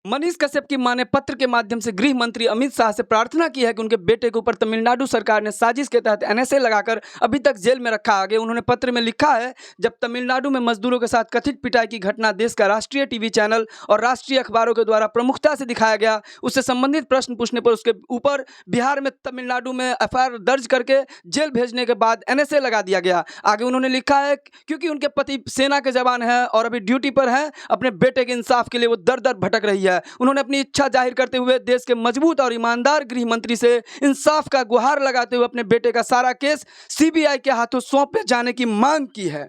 मनीष कश्यप की मां ने पत्र के माध्यम से गृह मंत्री अमित शाह से प्रार्थना की है कि उनके बेटे के ऊपर तमिलनाडु सरकार ने साजिश के तहत एनएसए लगाकर अभी तक जेल में रखा। आगे उन्होंने पत्र में लिखा है, जब तमिलनाडु में मजदूरों के साथ कथित पिटाई की घटना देश का राष्ट्रीय टीवी चैनल और राष्ट्रीय अखबारों के द्वारा प्रमुखता से दिखाया गया, उससे संबंधित प्रश्न पूछने पर उसके ऊपर बिहार में तमिलनाडु में एफआईआर दर्ज करके जेल भेजने के बाद एनएसए लगा दिया गया। आगे उन्होंने लिखा है, क्योंकि उनके पति सेना के जवान हैं और अभी ड्यूटी पर हैं, अपने बेटे के इंसाफ के लिए वो दर दर भटक रही है। उन्होंने अपनी इच्छा जाहिर करते हुए देश के मजबूत और ईमानदार गृह मंत्री से इंसाफ का गुहार लगाते हुए अपने बेटे का सारा केस सीबीआई के हाथों सौंपे जाने की मांग की है।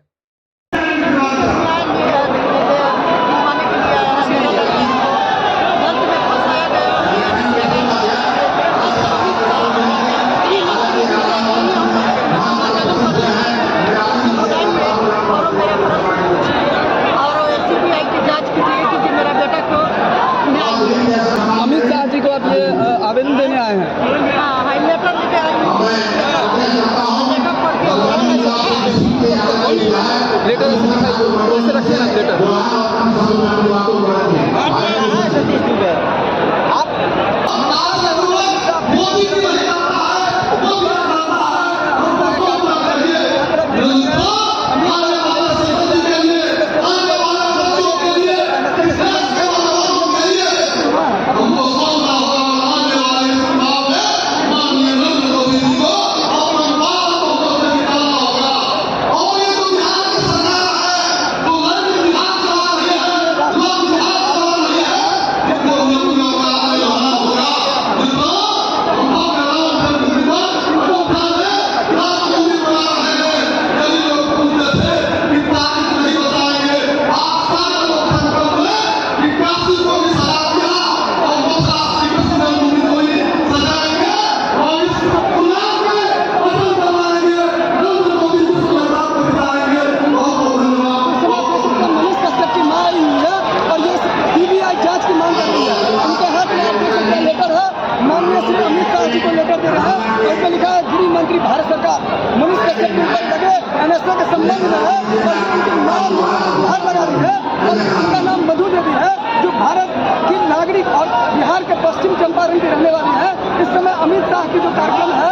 अमित शाह जी को आप ये आवेदन देने आए हैं? लेटर कैसे रखिए ना लेटर को लेकर दे रहा है। इसमें लिखा है, गृह मंत्री भारत सरकार मनीष कश्यप के ऊपर लगे एनएसए के संबंध में है और उनके नाम बिहार लगा रही है और उनका नाम मधु देवी है, जो भारत की नागरिक और बिहार के पश्चिम चंपारण की रहने वाली है। इस समय अमित शाह की जो कार्यक्रम है